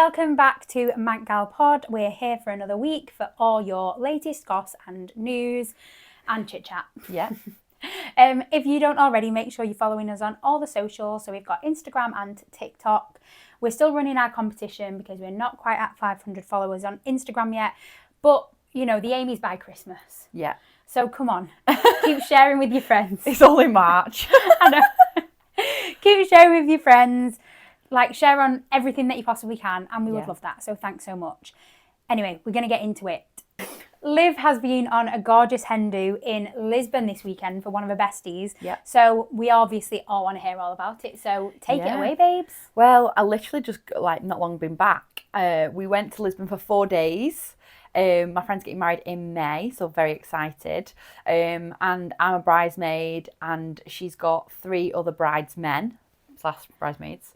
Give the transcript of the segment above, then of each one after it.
Welcome back to Manc Pod. We're here for another week for all your latest goss and news and chit chat. Yeah. If you don't already, make sure you're following us on all the socials. So we've got Instagram and TikTok. We're still running our competition because we're not quite at 500 followers on Instagram yet. But, you know, the aim is by Christmas. Yeah. So come on, keep sharing with your friends. It's only March. I know. Keep sharing with your friends. Like, share on everything that you possibly can, and we would love that. So thanks so much. Anyway, we're going to get into it. Liv has been on a gorgeous hen do in Lisbon this weekend for one of her besties. Yeah. So we obviously all want to hear all about it. So take it away, babes. Well, I literally just, not long been back. We went to Lisbon for 4 days. My friend's getting married in May, so very excited. And I'm a bridesmaid, and she's got 3 other bridesmen. /bridesmaids.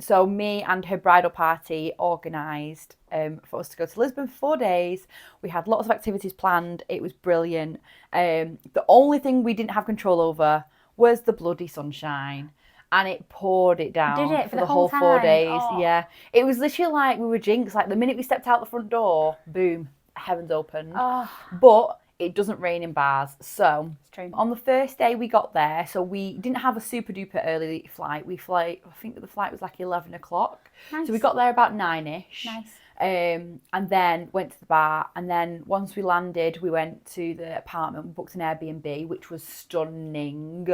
So me and her bridal party organised for us to go to Lisbon for 4 days. We had lots of activities planned. It was brilliant. The only thing we didn't have control over was the bloody sunshine. And it poured it down. Did it for the whole time? 4 days? Oh. Yeah. It was literally like we were jinxed. Like the minute we stepped out the front door, boom, heavens opened. Oh. But it doesn't rain in bars. So It's true. on the first day we got there, so we didn't have a super duper early flight. I think the flight was like 11 o'clock. Nice. So we got there about 9ish. Nice. And then went to the bar, and then once we landed, we went to the apartment. We booked an Airbnb, which was stunning.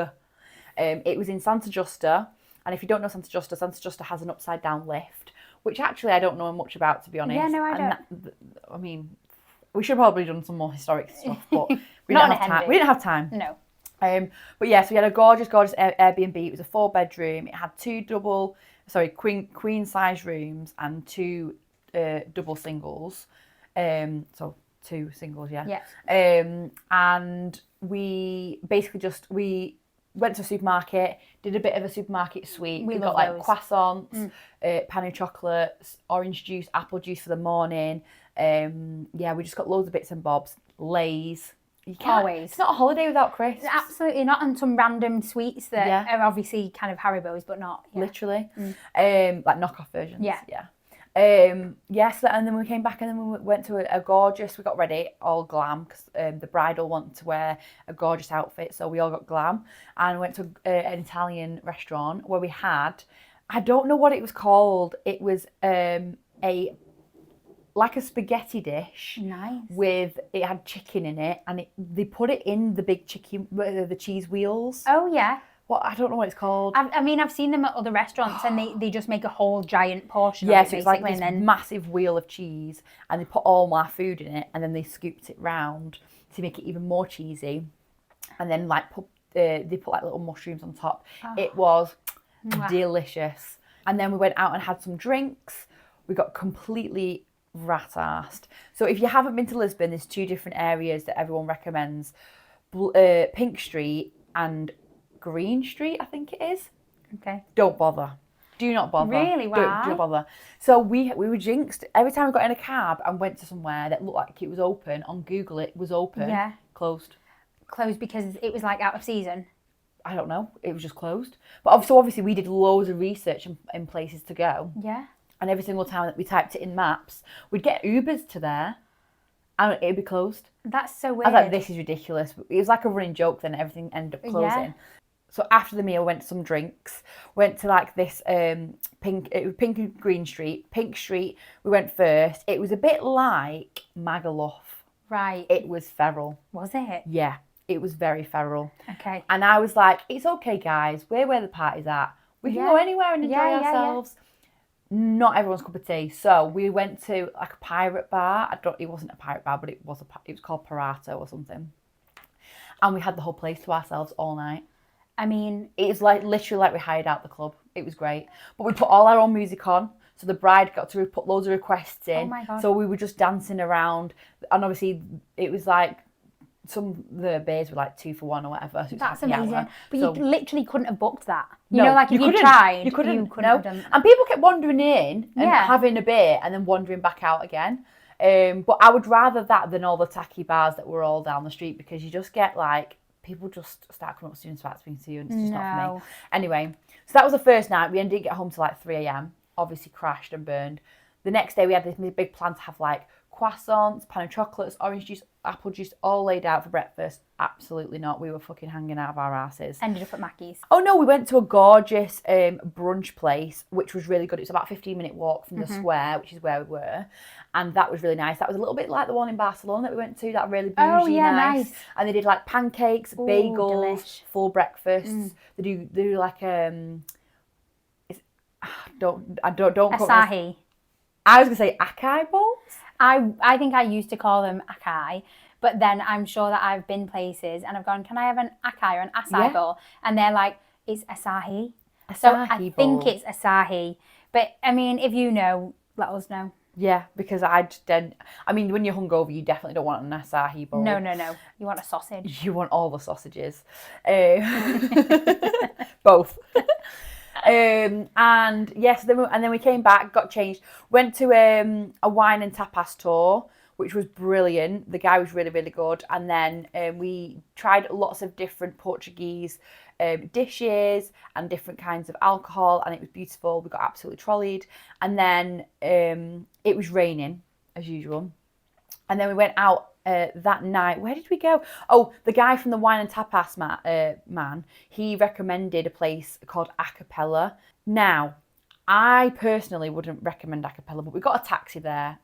It was in Santa Justa, and if you don't know Santa Justa has an upside down lift, which actually I don't know much about, to be honest. Yeah, no, I don't. I mean, we should have probably done some more historic stuff, but we Not didn't have time. We didn't have time. No. But yeah, so we had a gorgeous Airbnb. It was a 4-bedroom. It had 2 queen size rooms and 2 double singles. So 2 singles, yeah. Yeah. And we basically we went to a supermarket, did a bit of a supermarket sweep. We got like those. croissants, penny chocolates, orange juice, apple juice for the morning. We just got loads of bits and bobs. Lay's. You can't, Always. It's not a holiday without crisps. Absolutely not. And some random sweets that are obviously kind of Haribo's, but not. Yeah. Literally. Like knockoff versions. Yeah. Yes, and then we came back, and then we went to a gorgeous, we got ready, all glam, because the bridal wanted to wear a gorgeous outfit, so we all got glam, and went to an Italian restaurant where we had, I don't know what it was called, it was like a spaghetti dish. Nice. It had chicken in it, and they put it in the big chicken, the cheese wheels. Oh, yeah. I don't know what it's called. I've seen them at other restaurants, and they just make a whole giant portion Yes, of it, it's like this and then massive wheel of cheese, and they put all my food in it, and then they scooped it round to make it even more cheesy, and then they put like little mushrooms on top. It was delicious. And then we went out and had some drinks. We got completely rat-arsed. So if you haven't been to Lisbon, there's 2 different areas that everyone recommends: Pink Street and Green Street, I think it is. Okay. Don't bother. Do not bother. Really? Why? Don't bother. So we were jinxed. Every time we got in a cab and went to somewhere that looked like it was open, on Google it was open. Yeah. Closed. Closed because it was like out of season. I don't know. It was just closed. But so obviously we did loads of research in places to go. Yeah. And every single time that we typed it in maps, we'd get Ubers to there, and it'd be closed. That's so weird. I was like, this is ridiculous. It was like a running joke. Then everything ended up closing. Yeah. So after the meal, went to some drinks. Went to like this Pink and Green Street. Pink Street, we went first. It was a bit like Magaluf. Right. It was feral. Was it? Yeah, it was very feral. Okay. And I was like, it's okay, guys. We're where the party's at. We can go anywhere and enjoy ourselves. Not everyone's cup of tea. So we went to like a pirate bar. It wasn't a pirate bar, but it was called Parato or something. And we had the whole place to ourselves all night. I mean, it was like literally like we hired out the club. It was great. But we put all our own music on. So the bride got to put loads of requests in. Oh my God. So we were just dancing around. And obviously it was like, the beers were like 2 for 1 or whatever. So that's amazing. Hour. But so, you literally couldn't have booked that. You no, know, like if you tried, you couldn't have done. And people kept wandering in and having a beer and then wandering back out again. But I would rather that than all the tacky bars that were all down the street, because you just get like, people just start coming up to you and start speaking to you, and it's just not for me. Anyway, so that was the first night. We didn't get home till like 3 a.m. obviously crashed and burned. The next day we had this big plan to have like croissants, pan of chocolates, orange juice, apple juice, all laid out for breakfast. Absolutely not. We were fucking hanging out of our asses. Ended up at Mackie's. Oh no, we went to a gorgeous brunch place, which was really good. It was about a 15-minute walk from the square, which is where we were. And that was really nice. That was a little bit like the one in Barcelona that we went to, that really bougie, nice. And they did like pancakes, bagels, delish. Full breakfasts. They do like don't Asahi. I was gonna say acai bowls. I think I used to call them acai, but then I'm sure that I've been places and I've gone, can I have an acai or an acai bowl? And they're like, it's Asahi. So I think it's Asahi. But I mean, if you know, let us know. Yeah, because I just didn't. I mean, when you're hungover, you definitely don't want an Asahi bowl. No. You want a sausage. You want all the sausages. Both. And yes, then we came back, got changed, went to a wine and tapas tour, which was brilliant. The guy was really, really good. And then we tried lots of different Portuguese dishes and different kinds of alcohol, and it was beautiful. We got absolutely trolleyed. And then it was raining, as usual. And then we went out that night. Where did we go? Oh, the guy from the wine and tapas man, he recommended a place called Acapella. Now, I personally wouldn't recommend Acapella, but we got a taxi there,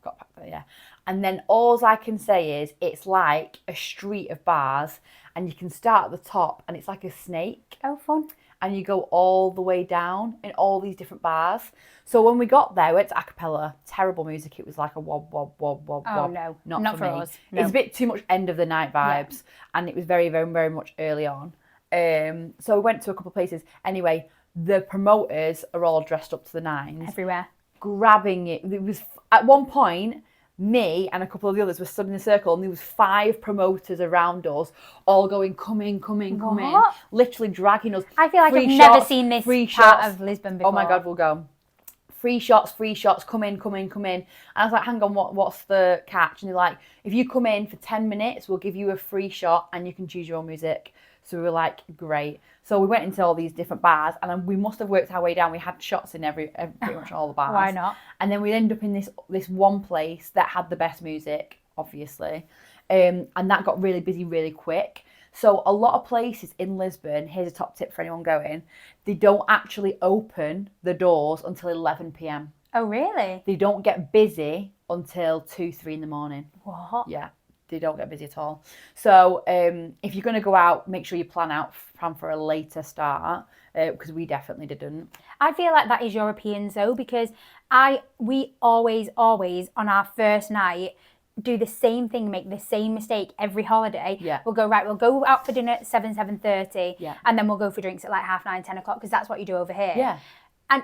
and then all I can say is it's like a street of bars, and you can start at the top, and it's like a snake. Oh, fun. And you go all the way down in all these different bars. So when we got there, we went to Acapella. Terrible music. It was like a wob, wob, wob, wob, oh, wob. No, not for me. Us. No. It's a bit too much end of the night vibes, and it was very, very, very much early on. So we went to a couple of places. Anyway, the promoters are all dressed up to the nines. Everywhere. Grabbing it. It was at one point, me and a couple of the others were stood in a circle, and there was 5 promoters around us, all going, come in, literally dragging us. I feel like I've never seen this part of Lisbon before. Oh my God, we'll go. Free shots, come in. And I was like, hang on, what's the catch? And they're like, if you come in for 10 minutes, we'll give you a free shot and you can choose your own music. So we were like, great. So we went into all these different bars, and we must have worked our way down. We had shots in pretty much all the bars. Why not? And then we ended up in this one place that had the best music, obviously. And that got really busy really quick. So a lot of places in Lisbon, here's a top tip for anyone going, they don't actually open the doors until 11 p.m. Oh, really? They don't get busy until 2, 3 in the morning. What? Yeah, they don't get busy at all. So if you're going to go out, make sure you plan for a later start, because we definitely didn't. I feel like that is Europeans though, because we always on our first night do the same thing, make the same mistake every holiday. Yeah. We'll go out for dinner at 7:30, and then we'll go for drinks at like 9:30, 10 o'clock, because that's what you do over here. Yeah.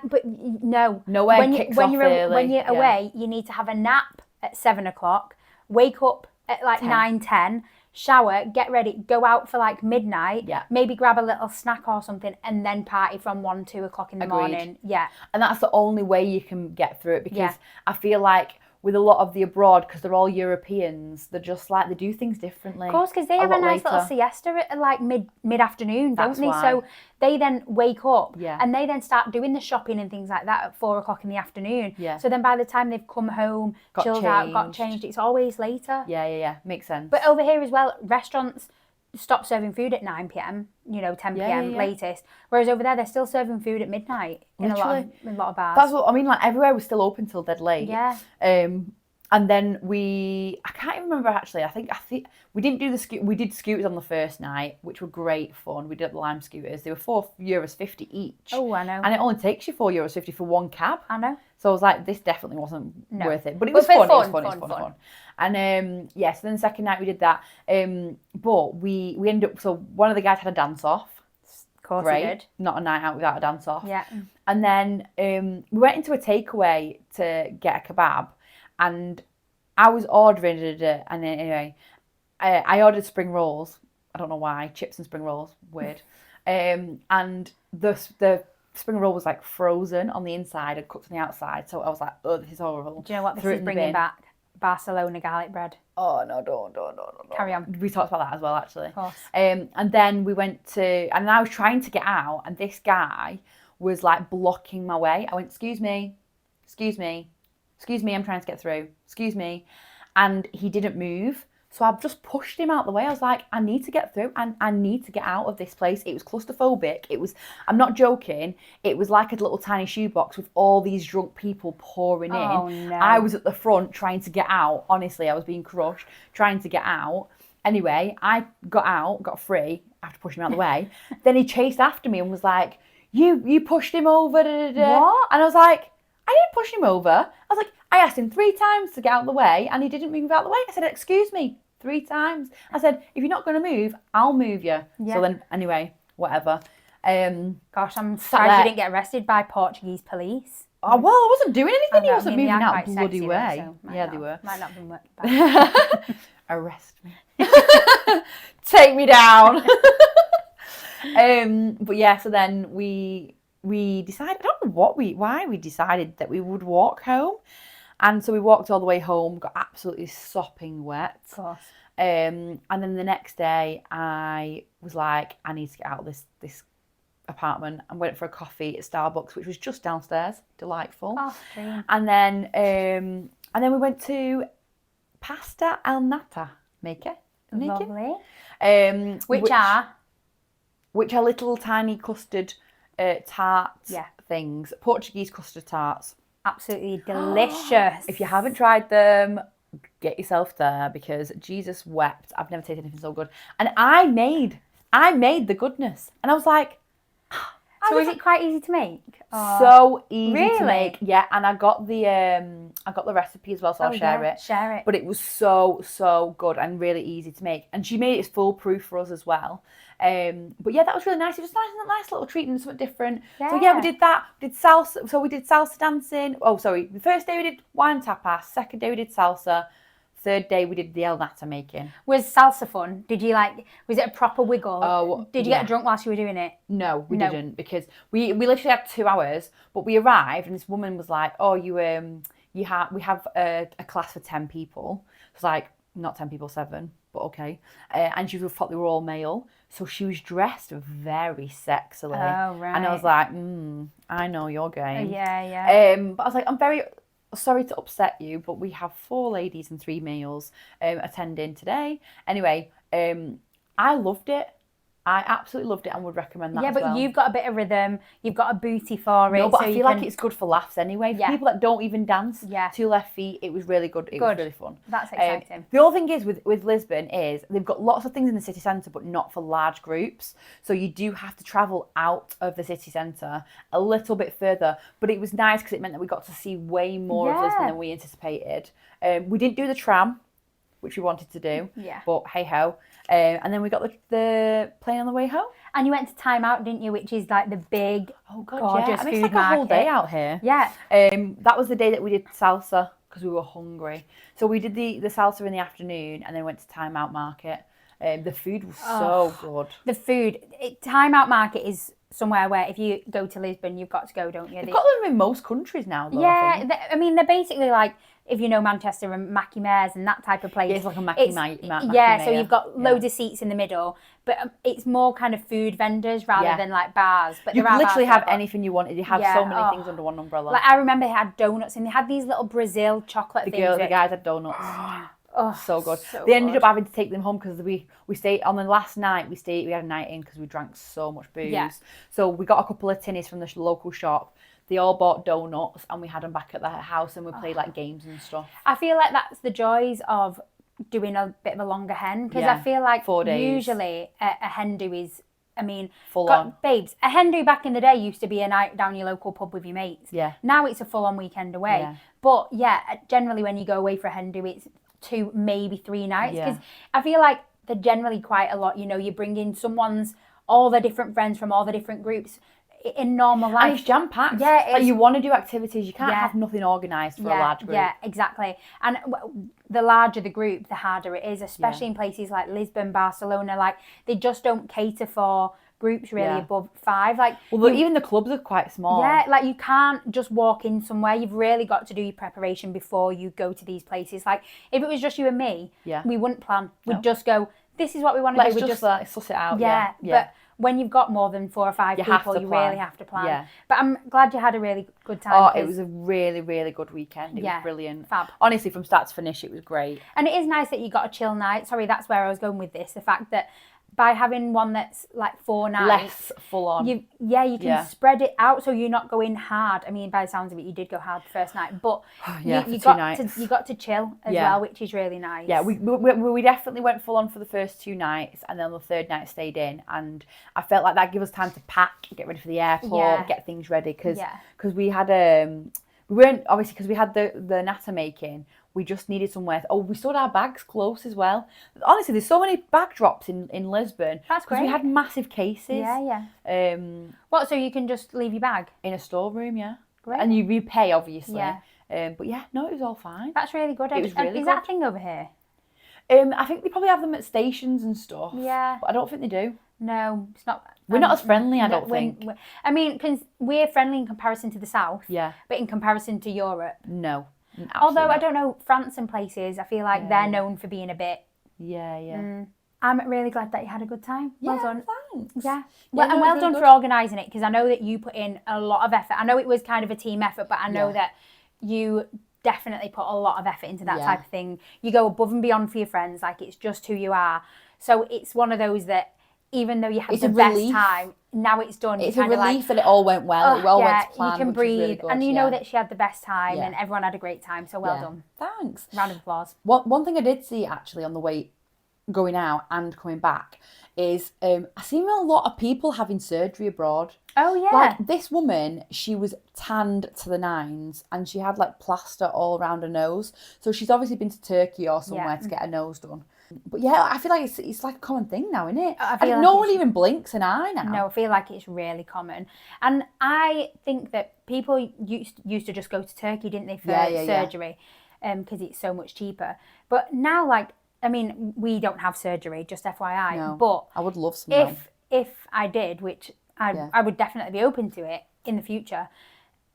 But no. Nowhere when kicks when off you're early. When you're away, you need to have a nap at 7 o'clock, wake up at like 9, 10, shower, get ready, go out for like midnight, maybe grab a little snack or something, and then party from 1, 2 o'clock in the morning. Yeah. And that's the only way you can get through it, because I feel like with a lot of the abroad, because they're all Europeans, they're just like, they do things differently. Of course, because they have a nice little siesta at like mid-afternoon, don't they? Why. So they then wake up and they then start doing the shopping and things like that at 4 o'clock in the afternoon. Yeah. So then by the time they've come home, chilled out, got changed, it's always later. Yeah. Makes sense. But over here as well, restaurants stop serving food at 9 p.m, 10 p.m. latest. Whereas over there, they're still serving food at midnight in a lot of bars. That's what I mean. Like everywhere was still open till dead late. Yeah. And then I can't even remember actually. I think we didn't do we did scooters on the first night, which were great fun. We did the Lime scooters. They were €4.50 each. Oh, I know. And it only takes you €4.50 for one cab. I know. So I was like, this definitely wasn't worth it. But it was fun. It was fun. And so then the second night we did that. But we ended up, so one of the guys had a dance off. Of course he did. Not a night out without a dance off. Yeah. And then we went into a takeaway to get a kebab, and I was ordering it, and then anyway, I ordered spring rolls. I don't know why, chips and spring rolls, weird. And the spring roll was like frozen on the inside and cooked on the outside. So I was like, oh, this is horrible. Do you know what this is bringing back? Barcelona garlic bread. Oh no, don't. Carry on. We talked about that as well, actually. Of course. And then we went to, and I was trying to get out, and this guy was like blocking my way. I went, excuse me, excuse me, I'm trying to get through, excuse me. And he didn't move. So I've just pushed him out the way. I was like, I need to get through and I need to get out of this place. It was claustrophobic. I'm not joking. It was like a little tiny shoebox with all these drunk people pouring in. Oh, no. I was at the front trying to get out. Honestly, I was being crushed, trying to get out. Anyway, I got out, got free after pushing him out the way. Then he chased after me and was like, you pushed him over. Da, da, da. What? And I was like, I didn't push him over. I was like, I asked him 3 times to get out of the way and he didn't move out of the way. I said, excuse me, 3 times. I said, if you're not going to move, I'll move you. Yeah. So then, anyway, whatever. Gosh, I'm surprised you didn't get arrested by Portuguese police. Oh, well, I wasn't doing anything. He wasn't they moving are out quite of bloody sexy way. though, so Yeah, they were. Might not have been bad. Arrest me. Take me down. But yeah, so then we decided, I don't know why we decided that we would walk home. And so we walked all the way home, got absolutely sopping wet. Of course. And then the next day I was like, I need to get out of this apartment, and went for a coffee at Starbucks, which was just downstairs. Delightful. Oh, dream. And then we went to Pasta al Nata making. Lovely. Which are little tiny custard tarts Yeah. things, Portuguese custard tarts. Absolutely delicious. If you haven't tried them, get yourself there, because Jesus wept. I've never tasted anything so good. And I made the goodness, and I was like, so is it quite easy to make? So easy to Really? make, yeah. And I got the recipe as well, so I'll share it. Share it. But it was so good and really easy to make. And she made it foolproof for us as well. But yeah, that was really nice. It was a nice little treat and something different. So yeah, we did that. We did salsa. So we did salsa dancing. Oh, sorry. The first day we did wine tapas. Second day we did salsa. Third day we did the el nata making. Was salsa fun? Did you was it a proper wiggle? Oh, did you get drunk whilst you were doing it? No, we didn't, because we literally had 2 hours, but we arrived and this woman was like, oh, we have a class for 10 people. It's like, not 10 people, 7, but okay. And she thought they were all male. So she was dressed very sexily. Oh, right. And I was like, I know your game. Yeah. But I was like, I'm very sorry to upset you, but we have 4 ladies and 3 males attending today. Anyway, I loved it. I absolutely loved it and would recommend that. Yeah, as but well. you've got a bit of rhythm. You've got a booty for it. No, but so I feel like it's good for laughs anyway. For people that don't even dance, 2 left feet, it was really good. It was really fun. That's exciting. The other thing is with Lisbon is they've got lots of things in the city centre, but not for large groups. So you do have to travel out of the city centre a little bit further. But it was nice because it meant that we got to see way more of Lisbon than we anticipated. We didn't do the tram, which we wanted to do. Yeah. But hey ho. And then we got the plane on the way home. And you went to Time Out, didn't you? Which is like the big, gorgeous yeah. I mean, food it's like a whole market. day out here. Yeah. That was the day that we did salsa because we were hungry. So we did the salsa in the afternoon and then went to Time Out Market. The food was so good. The food. Time Out Market is somewhere where if you go to Lisbon, you've got to go, don't you? They've got them in most countries now, though. Yeah, I mean, they're basically like, if you know Manchester and Mackie Mares and that type of place. Yeah, it's like a Mackie Yeah, so you've got loads of seats in the middle, but it's more kind of food vendors rather than like bars. But you there are literally bars have anything you wanted. You have so many things under one umbrella. Like I remember they had donuts and they had these little Brazil chocolate things. The guys had donuts. Oh, so good. So they ended up having to take them home because we stayed on the last night. We had a night in because we drank so much booze. Yeah. So we got a couple of tinnies from the local shop. They all bought donuts and we had them back at their house and we played like games and stuff. I feel like that's the joys of doing a bit of a longer hen because I feel like 4 days. Usually a hen do is, I mean, full on. Babes, a hen do back in the day used to be a night down your local pub with your mates. Yeah. Now it's a full on weekend away. Yeah. But yeah, generally when you go away for a hen do, it's 2, maybe 3 nights because Yeah. I feel like they're generally quite a lot. You know, you bring in all the different friends from all the different groups. In normal life, and it's jam packed. Yeah, like you want to do activities, you can't have nothing organised for a large group. Yeah, exactly. And the larger the group, the harder it is, especially in places like Lisbon, Barcelona. Like they just don't cater for groups really above 5. Like, even the clubs are quite small. Yeah, like you can't just walk in somewhere. You've really got to do your preparation before you go to these places. Like if it was just you and me, we wouldn't plan. We'd just go. This is what we want to do. Let's just suss it out. Yeah. But when you've got more than 4 or 5 You have people, to you plan. really have to plan. Yeah. But I'm glad you had a really good time. Oh, it was a really, really good weekend. It was brilliant. Fab. Honestly, from start to finish, it was great. And it is nice that you got a chill night. Sorry, that's where I was going with this. The fact that by having one that's like 4 nights, less full on. You can spread it out so you're not going hard. I mean, by the sounds of it, you did go hard the first night, but you got to chill as well, which is really nice. Yeah, we definitely went full on for the first 2 nights, and then the third night stayed in, and I felt like that gave us time to pack, get ready for the airport, get things ready, because we had we weren't, obviously, because we had the natter making. We just needed somewhere. We stored our bags close as well. Honestly, there's so many bag drops in Lisbon. That's great. We had massive cases. Yeah. What? So you can just leave your bag in a storeroom? Yeah. Great. And you pay, obviously. Yeah. But yeah, no, it was all fine. That's really good. It was really good. Is that a thing over here? I think they probably have them at stations and stuff. Yeah. But I don't think they do. No, it's not. We're not as friendly, I don't think. I mean, because we're friendly in comparison to the south. Yeah. But in comparison to Europe. No. Although I don't know, France and places, I feel like they're known for being a bit. Yeah. I'm really glad that you had a good time. Well done. Thanks. Yeah. And well done for organising it, because I know that you put in a lot of effort. I know it was kind of a team effort, but I know that you definitely put a lot of effort into that type of thing. You go above and beyond for your friends, like it's just who you are. So it's one of those that even though you had the best time, now it's done. It's a relief that it all went well. It all went to plan, you can breathe, really good, and you know that she had the best time, and everyone had a great time. So well done. Thanks. Round of applause. One thing I did see actually on the way going out and coming back is I seen a lot of people having surgery abroad. Oh yeah. Like this woman, she was tanned to the nines, and she had like plaster all around her nose. So she's obviously been to Turkey or somewhere to get her nose done. But yeah, I feel like it's like a common thing now, isn't it? No one even blinks an eye now. No, I feel like it's really common. And I think that people used to just go to Turkey, didn't they, for surgery, because it's so much cheaper. But now, like, I mean, we don't have surgery, just FYI. No, but I would love some. If I did, which I would definitely be open to it in the future.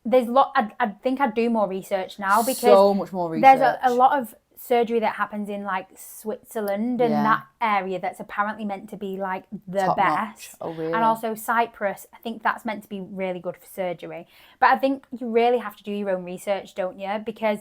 There's I think I'd do more research now, because so much more research. There's a lot of surgery that happens in like Switzerland and that area that's apparently meant to be like the top best. Notch. Oh, really? And also Cyprus, I think that's meant to be really good for surgery. But I think you really have to do your own research, don't you? Because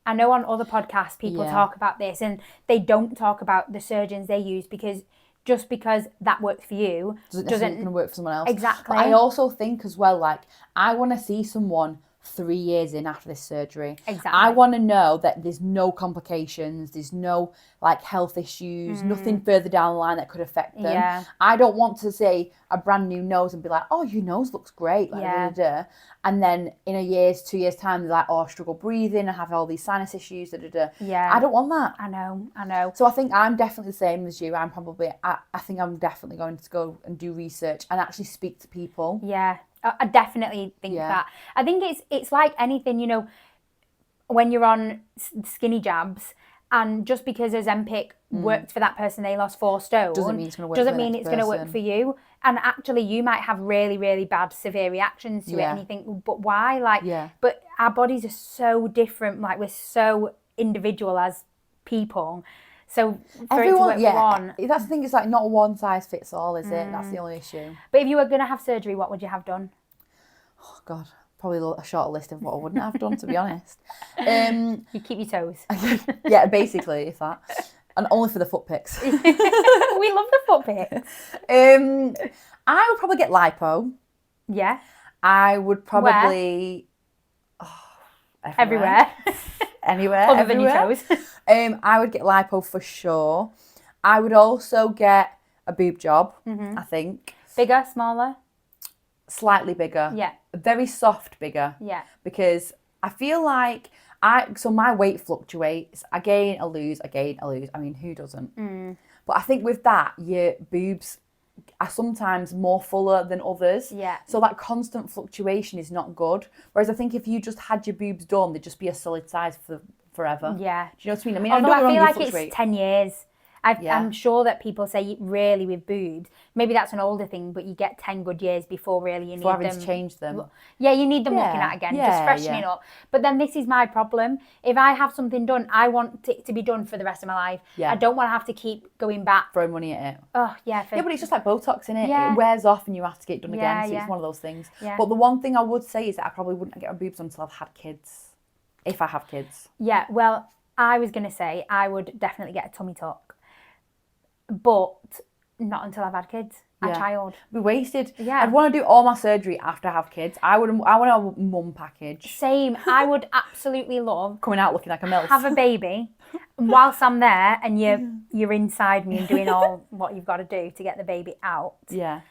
I know on other podcasts people talk about this, and they don't talk about the surgeons they use, because just because that works for you doesn't going to work for someone else. Exactly. But I also think as well, like, I want to see someone 3 years in after this surgery. Exactly. I want to know that there's no complications, there's no like health issues, nothing further down the line that could affect them. Yeah. I don't want to say a brand new nose and be like, oh, your nose looks great. Like, and then in 2 years time, they're like, oh, I struggle breathing, I have all these sinus issues. Yeah. I don't want that. I know. So I think I'm definitely the same as you. I think I'm definitely going to go and do research and actually speak to people. Yeah. I definitely think that. I think it's like anything, you know, when you're on skinny jabs, and just because Ozempic worked for that person, they lost 4 stone, doesn't mean it's going to work for you. And actually, you might have really, really bad, severe reactions to it, and you think, but why? Like, but our bodies are so different. Like, we're so individual as people. So for everyone, it to work for one, that's the thing. It's like not one size fits all, is it? That's the only issue. But if you were going to have surgery, what would you have done? Oh God, probably a short list of what I wouldn't have done, to be honest. You keep your toes. Yeah, basically, if that, and only for the foot pics. We love the foot pics. I would probably get lipo. Yeah. I would probably everywhere. Anywhere. Other than your toes. I would get lipo for sure. I would also get a boob job, I think. Bigger, smaller? Slightly bigger. Yeah. Very soft bigger. Yeah. Because I feel like so my weight fluctuates. I gain, I lose, I gain, I lose. I mean, who doesn't? But I think with that, your boobs are sometimes more fuller than others. Yeah. So that constant fluctuation is not good. Whereas I think if you just had your boobs done, they'd just be a solid size for forever. Yeah. Do you know what I mean? Although I feel like it's 10 years. I'm sure that people say really with boobs, maybe that's an older thing, but you get 10 good years before really you need them. To change them. Yeah, you need them looking at again, just freshening up. But then this is my problem. If I have something done, I want it to be done for the rest of my life. I don't want to have to keep going back. Throwing money at it. Oh, yeah. Yeah, but it's just like Botox, innit? Yeah. It wears off and you have to get it done again. So it's one of those things. Yeah. But the one thing I would say is that I probably wouldn't get my boobs done until I've had kids. If I have kids. Yeah, well, I was going to say I would definitely get a tummy tuck. But not until I've had kids. A child. Be wasted. Yeah. I'd want to do all my surgery after I have kids. I want a mum package. Same. I would absolutely love coming out looking like a MILF. Have a baby. Whilst I'm there and you're inside me and doing all what you've got to do to get the baby out. Yeah.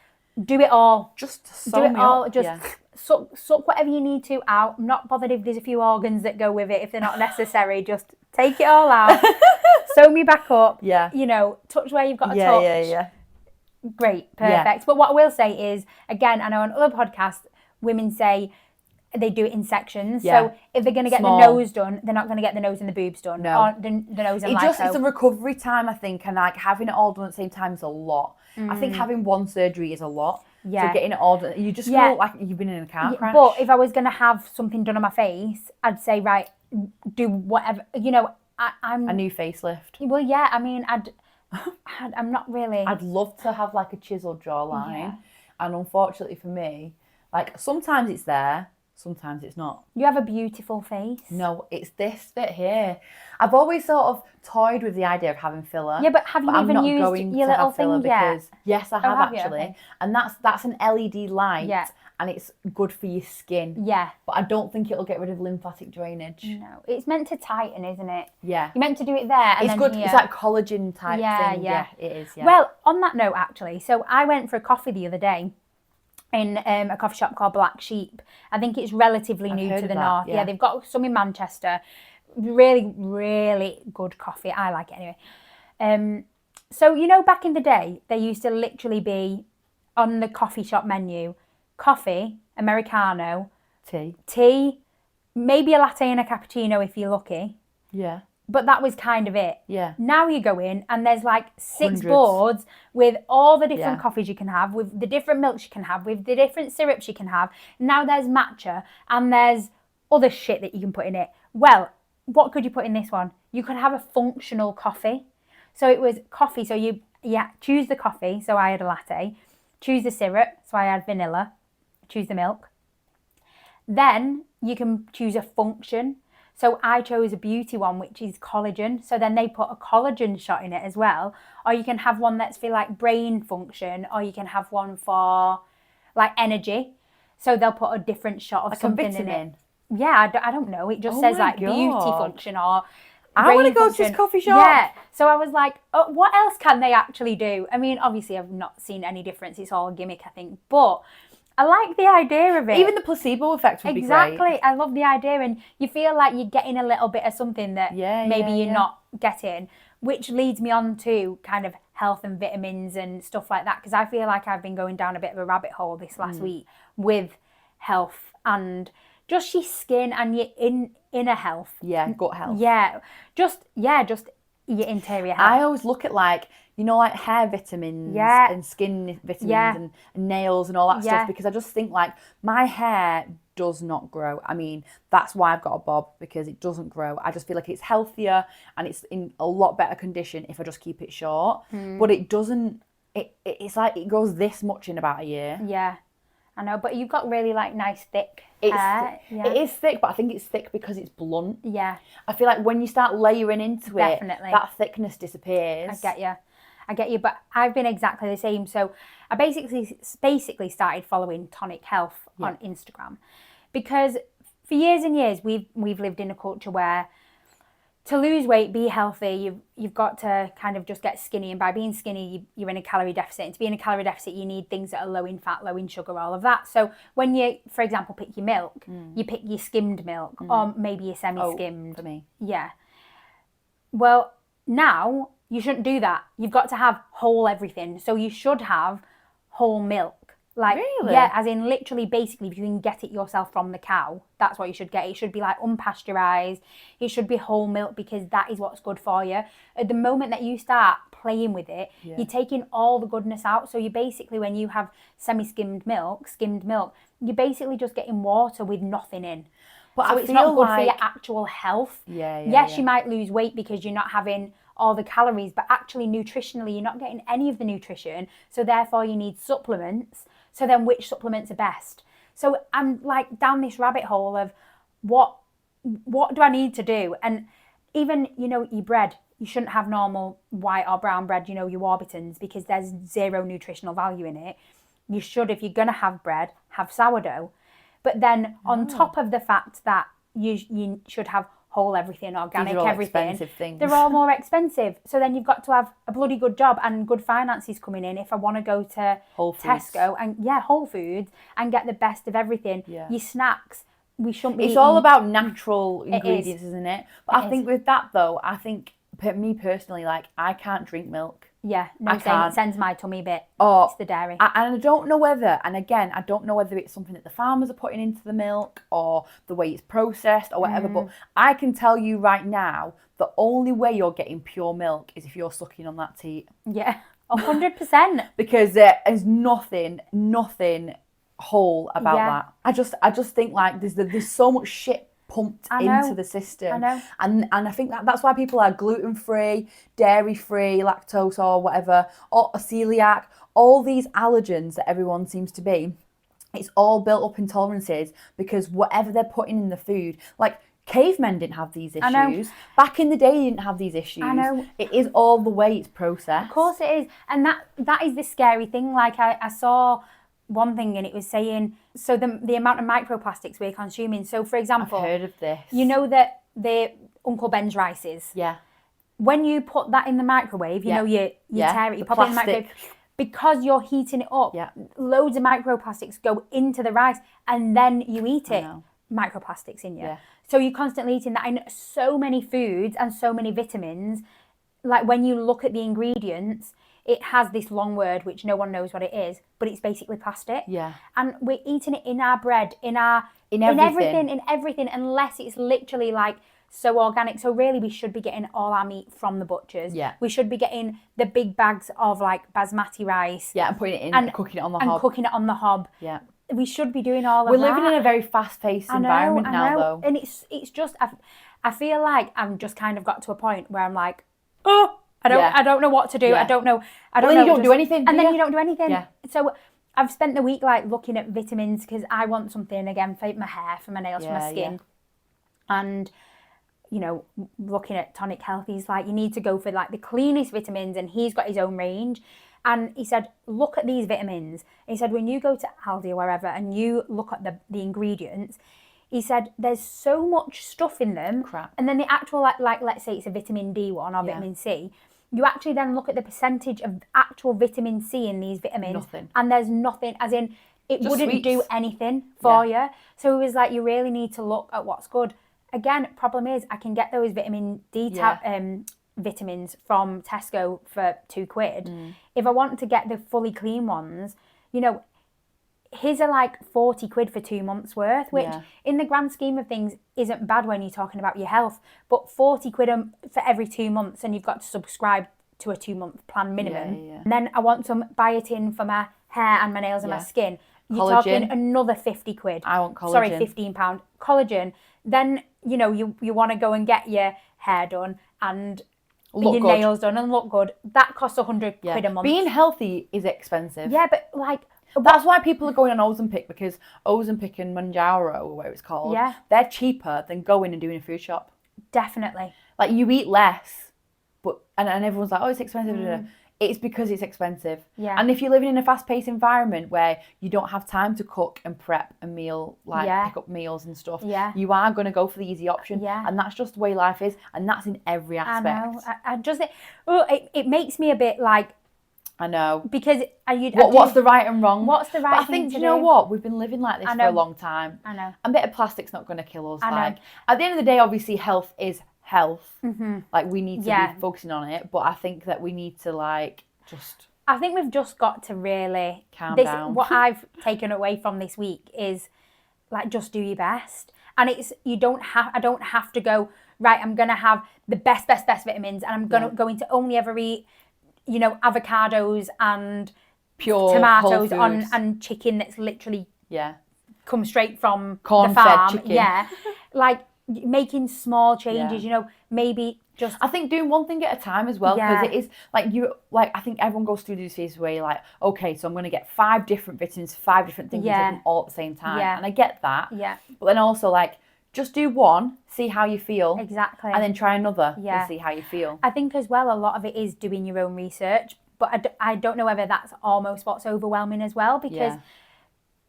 Do it all. Just do it all. Just suck whatever you need to out. I'm not bothered if there's a few organs that go with it. If they're not necessary, just take it all out. Sew me back up. Yeah. You know, touch where you've got to touch. Yeah. Great. Perfect. Yeah. But what I will say is, again, I know on other podcasts, women say they do it in sections. Yeah. So if they're going to get the nose done, they're not going to get the nose and the boobs done. No. Or the nose and lipo. It's a recovery time, I think, and like having it all done at the same time is a lot. I think having one surgery is a lot. Yeah. So getting it all done, you just feel like you've been in a car crash. But if I was going to have something done on my face, I'd say, right, do whatever, you know, I'm... A new facelift. Well, yeah, I mean, I'm not really... I'd love to have like a chiseled jawline. Yeah. And unfortunately for me, like sometimes it's there, sometimes it's not. You have a beautiful face. No, it's this bit here. I've always sort of toyed with the idea of having filler. Yeah, but have you even used your little thing yet? Yes, I have actually. Okay. And that's an LED light. Yeah. And it's good for your skin. Yeah. But I don't think it'll get rid of lymphatic drainage. No. It's meant to tighten, isn't it? Yeah. You're meant to do it there and it's then good. here. It's like collagen type thing. Yeah, it is. Yeah. Well, on that note, actually, so I went for a coffee the other day in a coffee shop called Black Sheep. I think it's relatively new to the north. Yeah, they've got some in Manchester. Really, really good coffee. I like it anyway. So, you know, back in the day, there used to literally be on the coffee shop menu, coffee, Americano, tea, maybe a latte and a cappuccino if you're lucky. Yeah. But that was kind of it. Yeah. Now you go in and there's like 6 boards with all the different coffees you can have, with the different milks you can have, with the different syrups you can have. Now there's matcha and there's other shit that you can put in it. Well, what could you put in this one? You could have a functional coffee. So it was coffee. So you choose the coffee. So I had a latte. Choose the syrup. So I had vanilla. Choose the milk. Then you can choose a function. So I chose a beauty one, which is collagen. So then they put a collagen shot in it as well. Or you can have one that's for like brain function, or you can have one for like energy. So they'll put a different shot of like something in it. Yeah, I don't know. It just says like beauty function or I want to go to this coffee shop. Yeah. So I was like, oh, what else can they actually do? I mean, obviously I've not seen any difference. It's all a gimmick, I think. But I like the idea of it. Even the placebo effect would be great. Exactly. I love the idea. And you feel like you're getting a little bit of something that maybe you're not getting, which leads me on to kind of health and vitamins and stuff like that. Because I feel like I've been going down a bit of a rabbit hole this last week with health and just your skin and your inner health. Yeah, gut health. Yeah, just your interior health. I always look at like, you know, like hair vitamins and skin vitamins and nails and all that stuff, because I just think like my hair does not grow. I mean, that's why I've got a bob, because it doesn't grow. I just feel like it's healthier and it's in a lot better condition if I just keep it short. But it doesn't, it's like it grows this much in about a year. Yeah. I know, but you've got really like nice thick hair. It is thick, but I think it's thick because it's blunt. Yeah. I feel like when you start layering into it, that thickness disappears. I get you, but I've been exactly the same. So I basically started following Tonic Health on Instagram, because for years and years we've lived in a culture where to lose weight, be healthy, you've got to kind of just get skinny. And by being skinny, you're in a calorie deficit. And to be in a calorie deficit, you need things that are low in fat, low in sugar, all of that. So when you, for example, pick your milk, you pick your skimmed milk or maybe your semi-skimmed. For me. Yeah. Well, now you shouldn't do that. You've got to have whole everything. So you should have whole milk. Like, Really? yeah, as in literally, basically, if you can get it yourself from the cow, that's what you should get. It should be like unpasteurized. It should be whole milk, because that is what's good for you. At the moment that you start playing with it, you're taking all the goodness out. So you basically, when you have skimmed milk, you're basically just getting water with nothing in. But so I it's feel not good like... for your actual health. Yeah. Yes, you might lose weight because you're not having all the calories, but actually nutritionally, you're not getting any of the nutrition. So therefore you need supplements. So then which supplements are best? So I'm like down this rabbit hole of what do I need to do? And even, your bread, you shouldn't have normal white or brown bread, your Orbitons, because there's zero nutritional value in it. You should, if you're going to have bread, have sourdough. But then on top of the fact that you should have whole everything, organic everything, expensive things. They're all more expensive. So then you've got to have a bloody good job and good finances coming in if I want to go to Tesco and Whole Foods and get the best of everything. Your snacks, we shouldn't be It's all about natural ingredients, isn't it? But I think with that though, me personally, like, I can't drink milk. Yeah, no, it sends my tummy a bit. Oh, it's the dairy. And I don't know whether, and again, I don't know whether it's something that the farmers are putting into the milk or the way it's processed or whatever, but I can tell you right now, the only way you're getting pure milk is if you're sucking on that teat. Yeah, 100%. Because there is nothing whole about that. I just think like there's so much shit pumped into the system. I know. And I think that's why people are gluten-free, dairy-free, lactose or whatever, or celiac, all these allergens that everyone seems to be. It's all built up intolerances because whatever they're putting in the food, like cavemen didn't have these issues. I know. Back in the day, you didn't have these issues. I know. It is all the way it's processed. Of course it is. And that is the scary thing. Like I saw one thing and it was saying, so the amount of microplastics we're consuming. So for example, I've heard of this. You know that the Uncle Ben's rices. Yeah. When you put that in the microwave, you tear it, you pop it in the microwave. Because you're heating it up, loads of microplastics go into the rice and then you eat it. Microplastics in you. Yeah. So you're constantly eating that. And so many foods and so many vitamins, like when you look at the ingredients, it has this long word which no one knows what it is, but it's basically plastic. Yeah. And we're eating it in our bread, in everything, unless it's literally like so organic. So really we should be getting all our meat from the butchers. Yeah. We should be getting the big bags of like basmati rice. Yeah, and putting it in and cooking it on the hob. And cooking it on the hob. Yeah. We should be doing all of that. We're living in a very fast-paced environment now though. And it's just, I feel like I'm just kind of got to a point where I'm like, oh, I don't know what to do. Yeah. I don't know. Then you don't do anything. And then you don't do anything. Yeah. So I've spent the week like looking at vitamins because I want something again for my hair, for my nails, for my skin. Yeah. And, looking at Tonic Health, he's like, you need to go for like the cleanest vitamins, and he's got his own range. And he said, look at these vitamins. He said, when you go to Aldi or wherever and you look at the ingredients, he said, there's so much stuff in them. Crap. And then the actual, like let's say it's a vitamin D one or vitamin C, you actually then look at the percentage of actual vitamin C in these vitamins. Nothing. And there's nothing, as in, it just wouldn't sweets. do anything for you. So it was like, you really need to look at what's good. Again, problem is, I can get those vitamin D vitamins from Tesco for £2. If I want to get the fully clean ones, his are like 40 quid for 2 months worth, which in the grand scheme of things isn't bad when you're talking about your health, but 40 quid for every 2 months, and you've got to subscribe to a 2-month plan minimum. And then I want some biotin for my hair and my nails and my skin. You're talking another 50 quid. I want collagen. Sorry, £15. Collagen. Then, you want to go and get your hair done and your nails done and look good. That costs 100 quid a month. Being healthy is expensive. Yeah, but like... That's why people are going on Ozempic, because Ozempic and Manjaro, or whatever it's called, they're cheaper than going and doing a food shop. Definitely. Like, you eat less, but and everyone's like, oh, it's expensive. It's because it's expensive. Yeah. And if you're living in a fast-paced environment where you don't have time to cook and prep a meal, pick up meals and stuff, you are going to go for the easy option. Yeah. And that's just the way life is, and that's in every aspect. I know. It makes me a bit like... I know. Because what's the right and wrong? What's the right thing to do? I think, you know what? We've been living like this for a long time. I know. A bit of plastic's not going to kill us. Like, at the end of the day, obviously, health is health. Like, we need to be focusing on it. But I think that we need to, like, just... I think we've just got to really Calm down. What I've taken away from this week is like, just do your best. And it's, I don't have to go, right, I'm going to have the best vitamins and I'm going to only ever eat, avocados and pure tomatoes and chicken that's literally come straight from the farm. Chicken. Yeah. Like making small changes, maybe just... I think doing one thing at a time as well, because it is I think everyone goes through these phases where you're like, okay, so I'm going to get 5 different vitamins, 5 different things, and take them all at the same time. Yeah. And I get that. Yeah. But then also just do one, see how you feel. Exactly. And then try another and see how you feel. I think as well, a lot of it is doing your own research, but I don't know whether that's almost what's overwhelming as well, because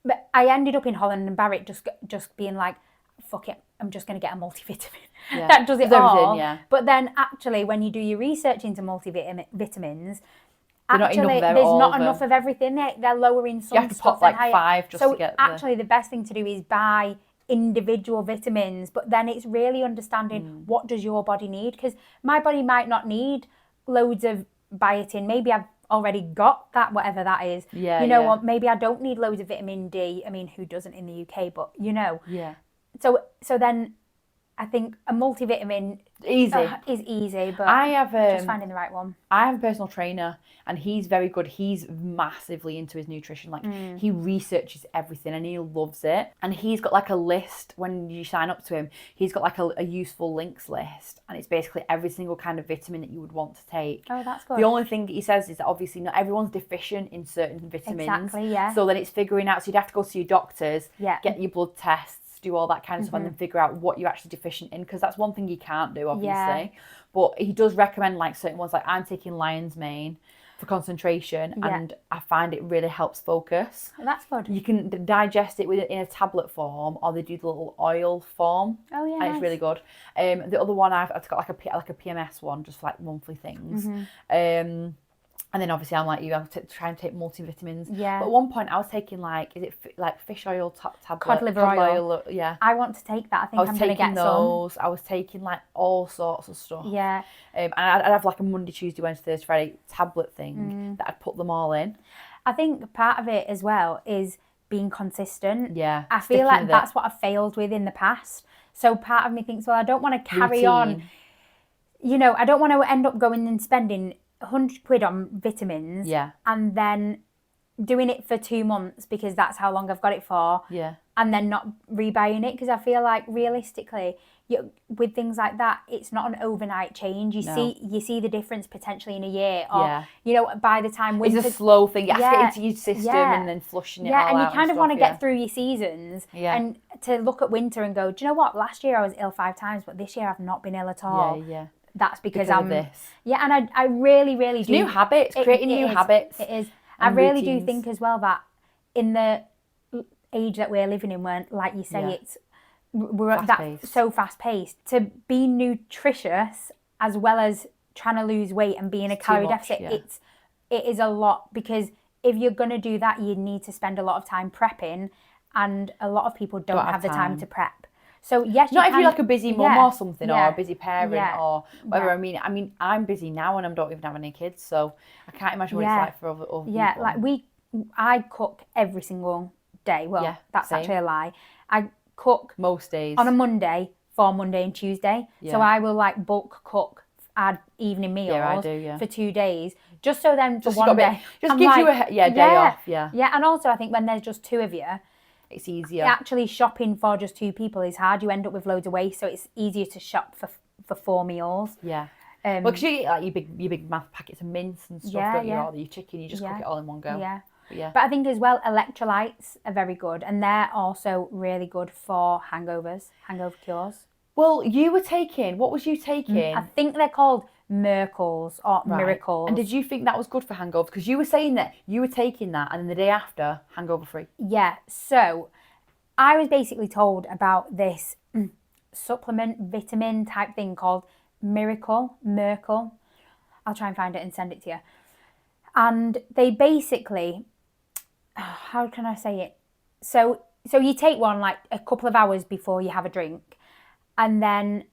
but I ended up in Holland and Barrett just being like, fuck it, I'm just going to get a multivitamin. Yeah. That does it all. Yeah. But then actually, when you do your research into multivitamins, actually there's not enough of everything. They're lowering some you have to stuff. pop 5 just to get actually the best thing to do is buy individual vitamins, but then it's really understanding what does your body need, because my body might not need loads of biotin. Maybe I've already got that, whatever that is. Or maybe I don't need loads of vitamin D. I mean, who doesn't in the UK? But Yeah. So then I think a multivitamin is easy, but I have just finding the right one. I have a personal trainer and he's very good. He's massively into his nutrition. He researches everything and he loves it. And he's got a list when you sign up to him. He's got a useful links list, and it's basically every single kind of vitamin that you would want to take. Oh, that's good. The only thing that he says is that obviously not everyone's deficient in certain vitamins. Exactly, yeah. So then it's figuring out. So you'd have to go to your doctors, get your blood tests, do all that kind of stuff, and then figure out what you're actually deficient in, because that's one thing you can't do, obviously. But he does recommend certain ones. I'm taking lion's mane for concentration, and I find it really helps focus. Oh, that's good. You can digest it in a tablet form, or they do the little oil form. Oh yeah, and nice. It's really good. The other one I've got a PMS one, just monthly things. And then obviously I'm like you, I'm trying to take multivitamins. Yeah. But at one point I was taking fish oil tablet, cod liver oil. Yeah. I want to take that. I think I'm going to get those. some. I was taking all sorts of stuff. Yeah. And I'd have a Monday, Tuesday, Wednesday, Thursday, Friday tablet thing that I'd put them all in. I think part of it as well is being consistent. Yeah. I feel like that's what I've failed with in the past. So part of me thinks, well, I don't want to carry on. I don't want to end up going and spending £100 on vitamins and then doing it for 2 months because that's how long I've got it for, and then not rebuying it, because I feel like realistically with things like that, it's not an overnight change. You see the difference potentially in a year, or by the time winter, it's a slow thing. You have to get into your system and then flushing it all out. And you kind of want to get through your seasons and to look at winter and go, do you know what, last year I was ill 5 times, but this year I've not been ill at all. That's because I'm this. And I really do new habits, creating new habits. It is. I really do think as well that in the age that we're living in, when, like you say, we're at that so fast paced, to be nutritious as well as trying to lose weight and be in a calorie deficit, it is a lot, because if you're going to do that, you need to spend a lot of time prepping, and a lot of people don't have the time to prep. So yes, not if you're a busy mum or something, or a busy parent or whatever. I mean, I'm busy now and I don't even have any kids, so I can't imagine what it's like for other people. I cook every single day. Well, that's actually a lie. I cook most days on a Monday for Monday and Tuesday. So I will bulk cook, add evening meals for 2 days, just so then for one day, just gives you a day off. Yeah, and also I think when there's just 2 of you, it's easier. Actually, shopping for just 2 people is hard. You end up with loads of waste, so it's easier to shop for 4 meals. Yeah. Well, because you get your big massive packets of mince and stuff, don't you? Or your chicken, you just cook it all in one go. Yeah. But I think as well, electrolytes are very good, and they're also really good for hangovers, hangover cures. Well, what was you taking? I think they're called Miracles or Miracles. And did you think that was good for hangovers? Because you were saying that you were taking that and then the day after, hangover free. Yeah, so I was basically told about this supplement vitamin type thing called Miracle. I'll try and find it and send it to you. And they basically, how can I say it? So you take one a couple of hours before you have a drink, and then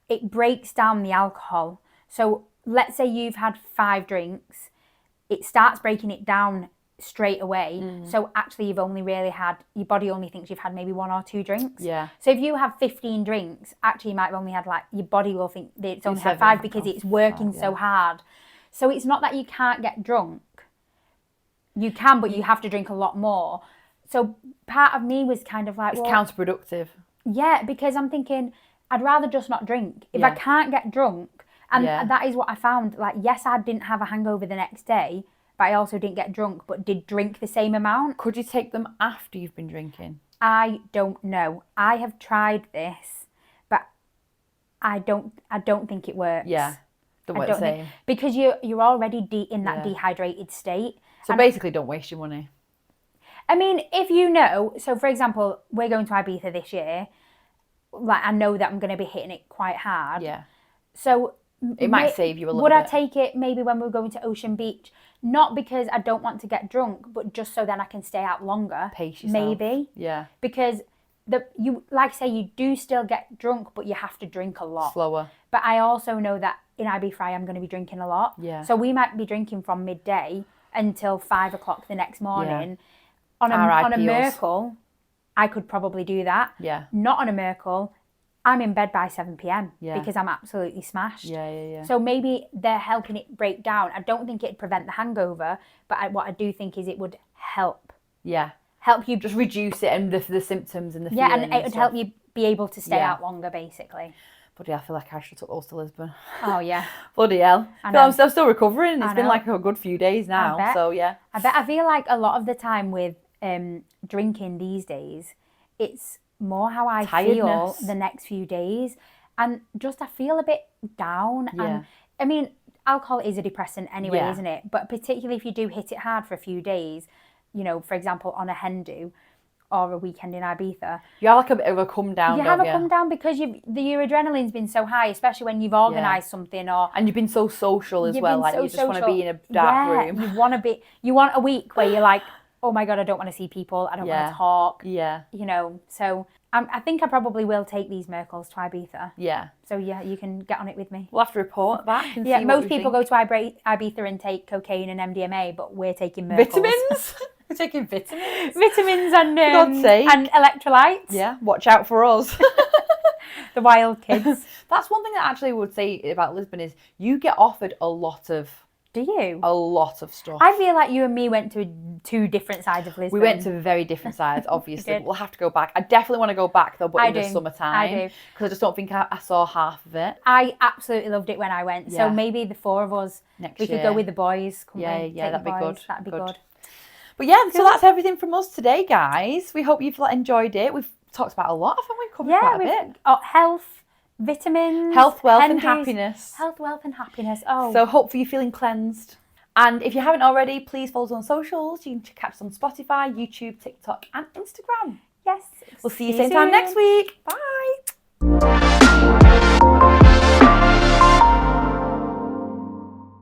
it breaks down the alcohol. So let's say you've had 5 drinks. it starts breaking it down straight away. So actually you've only really had, your body only thinks you've had maybe 1 or 2 drinks. Yeah. So if you have 15 drinks, actually you might have only had like, your body will think that it's only had 7. 5 because it's working so hard. So it's not that you can't get drunk. You can, but you have to drink a lot more. So part of me was kind of like, it's counterproductive. Yeah, because I'm thinking, I'd rather just not drink. If I can't get drunk, and that is what I found, like, yes, I didn't have a hangover the next day, but I also didn't get drunk, but did drink the same amount. Could you take them after you've been drinking? I don't know. I have tried this, but I don't think it works. Yeah, don't work the same. Because you're already in that dehydrated state. So basically, don't waste your money. I mean, if you know, so for example, we're going to Ibiza this year, like, I know that I'm going to be hitting it quite hard. Yeah. So it might save you a little bit. Would I take it maybe when we're going to Ocean Beach? Not because I don't want to get drunk, but just so then I can stay out longer. Pace yourself. Maybe. Yeah. Because you, like I say, you do still get drunk, but you have to drink a lot. Slower. But I also know that in Ibiza I'm going to be drinking a lot. Yeah. So we might be drinking from midday until 5 o'clock the next morning. Yeah. On a Miracle, I could probably do that. Yeah. Not on a Miracle, I'm in bed by 7 p.m. Yeah. because I'm absolutely smashed. Yeah. So maybe they're helping it break down. I don't think it'd prevent the hangover, but what I do think is it would help. Yeah. Help you. Just reduce it and the symptoms and the feelings. Yeah, and it would help you be able to stay out longer, basically. Bloody, I feel like I should have took those to Lisbon. Oh, yeah. Bloody hell. I'm still recovering. It's been like a good few days now. I bet. So, yeah. I feel like a lot of the time with drinking these days, it's more how I feel the next few days. And just I feel a bit down. Yeah. And I mean, alcohol is a depressant anyway, isn't it? But particularly if you do hit it hard for a few days, you know, for example, on a hen do or a weekend in Ibiza. You have like a bit of a come down, You have a come down because your adrenaline's been so high, especially when you've organised something and you've been so social as well. Like, you just want to be in a dark room. You want a week where you're like, oh my God, I don't want to see people. I don't want to talk. Yeah. You know, so I think I probably will take these miracles to Ibiza. Yeah. So yeah, you can get on it with me. We'll have to report back and see what most we people think. go to Ibiza and take cocaine and MDMA, but we're taking miracles. Vitamins? We're taking vitamins? Vitamins and, for God's sake. And electrolytes. Yeah, watch out for us. The wild kids. That's one thing that actually I would say about Lisbon is you get offered a lot of Do you? A lot of stuff. I feel like you and me went to 2 different sides of Lisbon. We went to very different sides, obviously. We'll have to go back. I definitely want to go back, though, but in the summertime. I do. Because I just don't think I saw half of it. I absolutely loved it when I went. Yeah. So maybe the 4 of us, we could go with the boys. Yeah, that'd be good. That'd be good. But yeah, so that's everything from us today, guys. We hope you've enjoyed it. We've talked about a lot. I think we've covered quite a bit. Health, vitamins. Health, wealth and happiness. Health, wealth and happiness. Oh. So hopefully you're feeling cleansed. And if you haven't already, please follow us on socials. You can catch us on Spotify, YouTube, TikTok and Instagram. Yes. We'll see you same time next week. Bye.